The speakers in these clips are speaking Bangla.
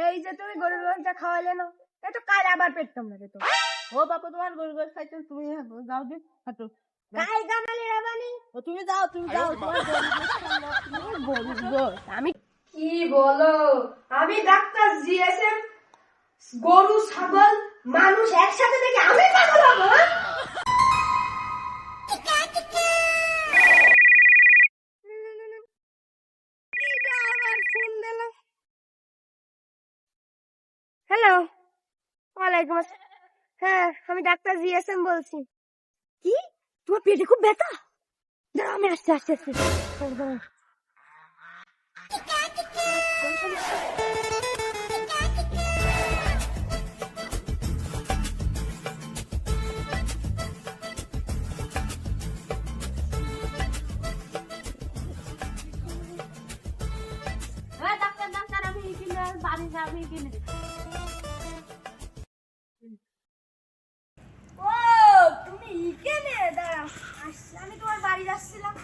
এই যে তুমি গরুর গোশটা খাওয়ালে না, এই তো কাল আবার পেট কামড়াবে তো। ও বাবা তোমার গরুর গোশত খাইতে তুমি যাও দিন হাঁটো। কাল কামড়ালে রাবানি। ও তুমি যাও তোমার গরুর গোশত আমি কি বলো? আমি ডাক্তার জিএসএম, গরু ছাগল মানুষ একসাথে দেখে আমি পাগল হবো? হ্যালো, ওয়ালাইকুম আসসালাম। হ্যাঁ, আমি ডাক্তার জিএসএম বলছি। কি তোমার পেটে খুব ব্যথা? দাঁড়াও, আমি আসতে আসতে আসতে ডাক্তার আমি কিনে বাড়ি যাবি কিনে ও তুমি এখানে দাঁড়াও, আসছি, আমি তোমার বাড়ি যাচ্ছিলাম।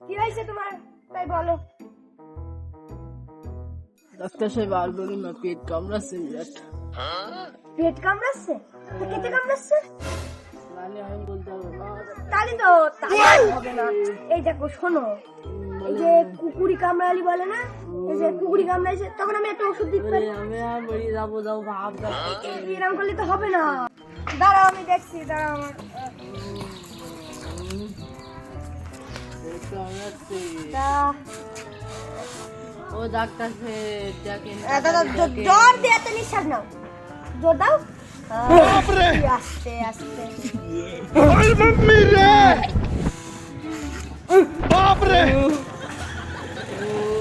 কি হয়েছে তোমার, তাই বলো। ডাক্তার সাহেব আর বলুন না, পেট কামড়াচ্ছে বিরাট। পেট কামড়াচ্ছে? তো কেটে কামড়াচ্ছে? নাহলে আমি বলতে পারবো না। তাহলে তো হবে না। এই দেখো শোনো, এই যে কুকুরি কামড়ালি বলে না, এই যে কুকুরি কামড়াইছে, তখন আমি একটা ওষুধ দিতে পারি। আমি আর মরি যাবো ভাব এরকম করলে তো হবে না। দাঁড়াও আমি দেখছি, দাঁড়াও আমার ও ডাক্তার সাহেব দেখেন জোর দিয়ে তো নিঃশ্বাস নাও, জোর দাও। আস্তে আস্তে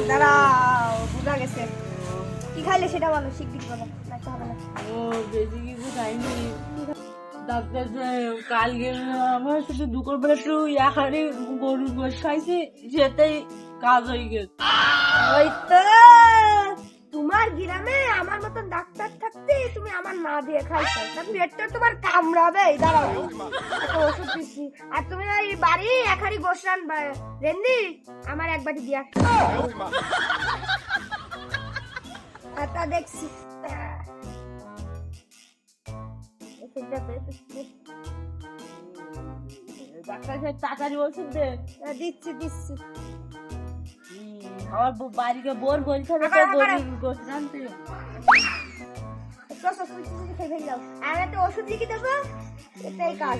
দাঁড়াও, বুঝা গেছে। কি খাইলে সেটা বলো, শিগগির বলো, নাইতো হবে না। ও বেশি কিছু খাইনি ডাক্তার সাহেব, কালকে আমার সাথে দুপুরবেলা একটু একারে গরুর গোশত খাইছি, সেটাই কাজ হয়ে গেছে। ওই তো তোমার গ্রামে আমার মতন ডাক্তার থাকতে তুমি আমার না দিয়ে খাইছো, তা পেটটা তোমার কামড়াবে। দাঁড়াও, একটা ওষুধ দিচ্ছি। আর তুমি ওই বাড়ি একারি গোশ রান্না রেন্দি আমার এক বাটি দিয়া তা দেখছি। ডাক্তার সাহেব তাড়াতাড়ি ওষুধ দেন। দিচ্ছি দিচ্ছি। আমার বাড়িকে বোর বলতে হবে তো গরুর গোশত রাঁধতে। আর একটা ওষুধ লিখে দেবো, এটাই কাজ।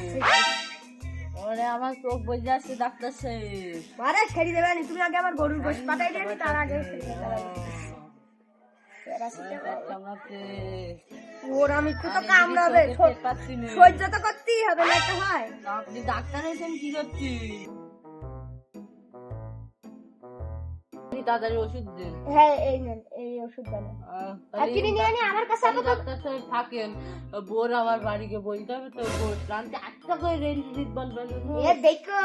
ওরে আমার চোখ বসে যাচ্ছে ডাক্তার সাহেব। আরে ছেড়ে দেবে না, তুমি আগে আমার গরুর গোশত পাঠাই দিয়েছি, তার আগে ওর আমি তো কামড়াবে, সহ্য তো করতেই হবে, না তো হয়। আপনি ডাক্তার এসেছেন কি করছি? তাড়াতাড়ি ওষুধ দিন। হ্যাঁ এই নেন, এই ওষুধ দেন। কিনে নিয়ে আনি আমার কাছে। ডাক্তার সাহেব থাকেন, বোর আমার বাড়িকে বলতে হবে তো গোশত রাঁধতে 8 টাকা করে রেন্ট দিতে বলবেন। এ দেখো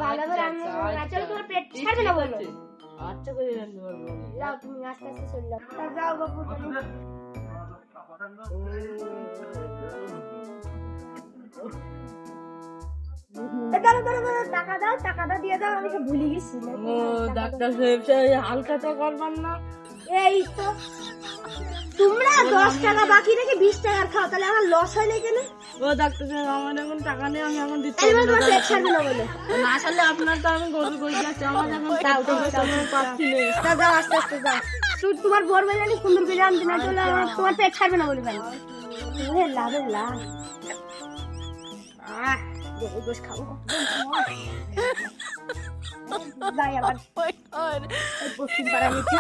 ভালো করে রান্না চলো, তোমার পেট ছাড়বে না বলো। 8 টাকা করে রাঁধতে পারবো। যাও তুমি আস্তে আস্তে চলে যাও। যাও বাবু টাকা দাও, টাকা দাও, দিয়ে দাও, আমি তো ভুলে গেছি। ও ডাক্তার সাহেব সেই হালকাটা করবেন না। এই তো তোমরা 10 টাকা বাকি রেখে 20 টাকার খাও, তাহলে আমার লস হয় না কেন? ও ডাক্তার সাহেব আমার এখন টাকা নেই, আমি এখন দিতে এবার তোমার পেট ছাড়বে না বলে না, আসলে আপনার তো আমি গরু করে যাচ্ছি, আমার এখন পাচ্ছি না। যাও আস্তে আস্তে যাও। তোমার বর বেলানি সুন্দর করে আনতে না চলে, তোমার পেট ছাড়বে না বলে ভাই। লাভের লাভ। গরুর গোশত খাবো যাই আবার পশ্চিম পাড়া মিঠে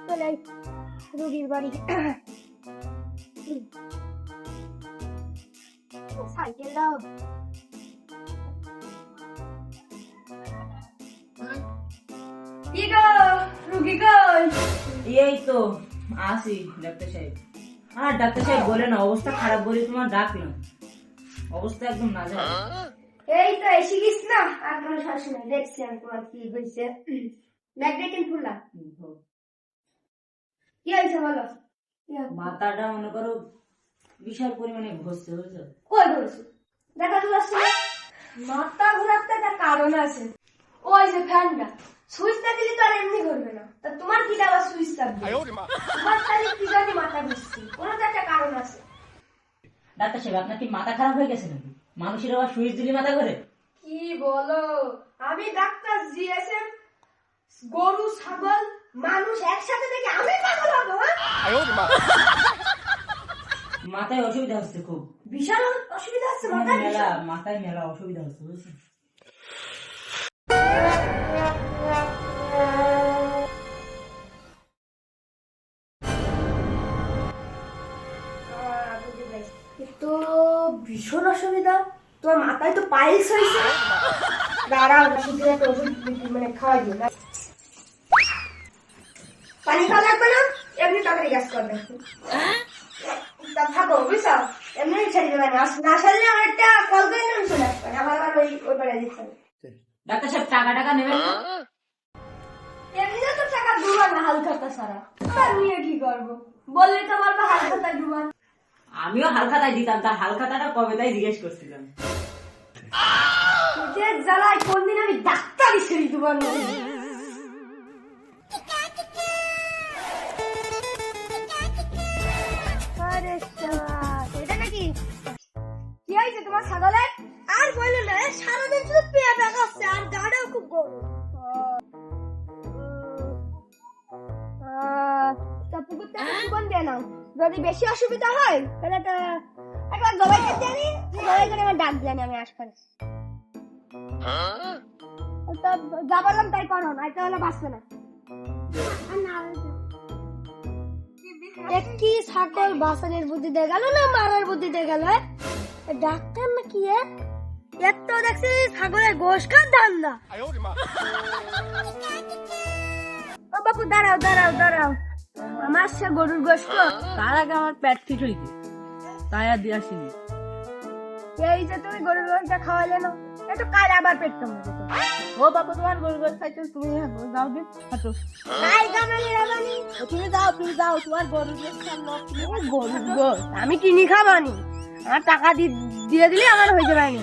চলে রুগীর বাড়ি। সাইকেল দাও। কি গো রুগী কই? এই তো আসি ডাক্তার সাহেব। আর ডাক্তার সাহেব বলে না, অবস্থা খারাপ বলে তোমার ডাকলাম, অবস্থা একদম নাজেহাল। এই তো এসে গেছ না, আর কোনো সমস্যা নেই, দেখছি আমি তোমার কি হয়েছে। ম্যাগনেটিং খুললা কি হয়েছে বলো? কি হয়েছে? মাথাটা মনে করো বিশাল পরিমাণে ঘষছে, বুঝছো? কই ধরেছো? দেখা যাচ্ছে না? মাথা ঘোরাতে একটা কারণ আছে। ওই যে ফ্যানটা সুইচটা দিলে তো আর এমনি ঘুরবে না, তা তোমার কি আবার সুইচ থাকবে? তোমার তাহলে কি জানি মাথা ঘুরছে, কোনো তো একটা কারণ আছে। ডাক্তার সাহেব, আপনার কি মাথা খারাপ হয়ে গেছে নাকি? মানুষের আবার সুইচ দিলে মাথা ঘোরে? কি বলো? আমি ডাক্তার জিএসএম, গরু ছাগল মানুষ একসাথে দেখে আমি পাগল হবো? মাথায় অসুবিধা হচ্ছে খুব, বিশাল অসুবিধা হচ্ছে মাথায়। মেলা মাথায় মেলা অসুবিধা হচ্ছে, বুঝছেন? তো ভীষণ অসুবিধা, তোমার মাথায় তো পাইলস হয়েছে। দাঁড়াও, শুধু একটা ওষুধ মানে খাওয়াই দিও না। পানি খাওয়া লাগবে না, এমনি তাড়াতাড়ি গ্যাস করবে। তা থাকো বুঝছো, এমনি ছেড়ে দেবে না, না সারলে আমার একটা কল করে নিয়ে চলে আসবে, আবার আবার ওই পারে দিতে হবে। ডাক্তার সাহেব, টাকা টাকা নেবেন না? এমনিতে তো টাকা ডুবার না হালখাতা সারা, তার নিয়ে কি করবো? বললে তো বলবো হালখাতা ডুবার। আমিও হালখাতায় দিতাম, তার হালখাতাটা কবে তাই জিজ্ঞেস করছিলাম। পেটের জ্বালায় কোনদিন আমি ডাক্তারই ছেড়ে ডুবার না। আরে এটা নাকি কি হয়েছে তোমার ছাগলের? আর বললো না, সারাদিন শুধু পেয়ে দেখাচ্ছে আর গাড়াও খুব গরম। তা পুকুর থেকে জীবন দিয়ে নাও, যদি বেশি অসুবিধা হয় তাহলে তো একবার গবাই করতে জানি, গবাই করে আমার ডাক জানি আমি আসপারে। তো যা বললাম তাই করো, নাই তাহলে বাঁচবে না। কি ছাগল বাঁচানোর বুদ্ধি দিয়ে গেল না মারার বুদ্ধি দিয়ে গেল? ডাক্তার না কি এর তো দেখছি ছাগলের গোশ কার ধান্দা। ও বাপু দাঁড়াও দাঁড়াও দাঁড়াও, আমার সে গরুর গোশ তো। তার আগে আমার পেট ঠিক হয়েছে, তাই আর দিয়ে আসিনি। এই যে তুমি গরুর গোশটা খাওয়ালে না, একটু কাল আবার পেট কামড়ে দেবে। ও বাবা, তোমার গরু গোশ খাইছো, তুমি যাও দিন হাঁটো। কাল কামড়ে রাবানি, তুমি যাও, তোমার গরু গোশ খাবো। গরুর গোশ আমি কিনি খাবানি, আমার টাকা দিয়ে দিলে আমার হয়ে যাবে।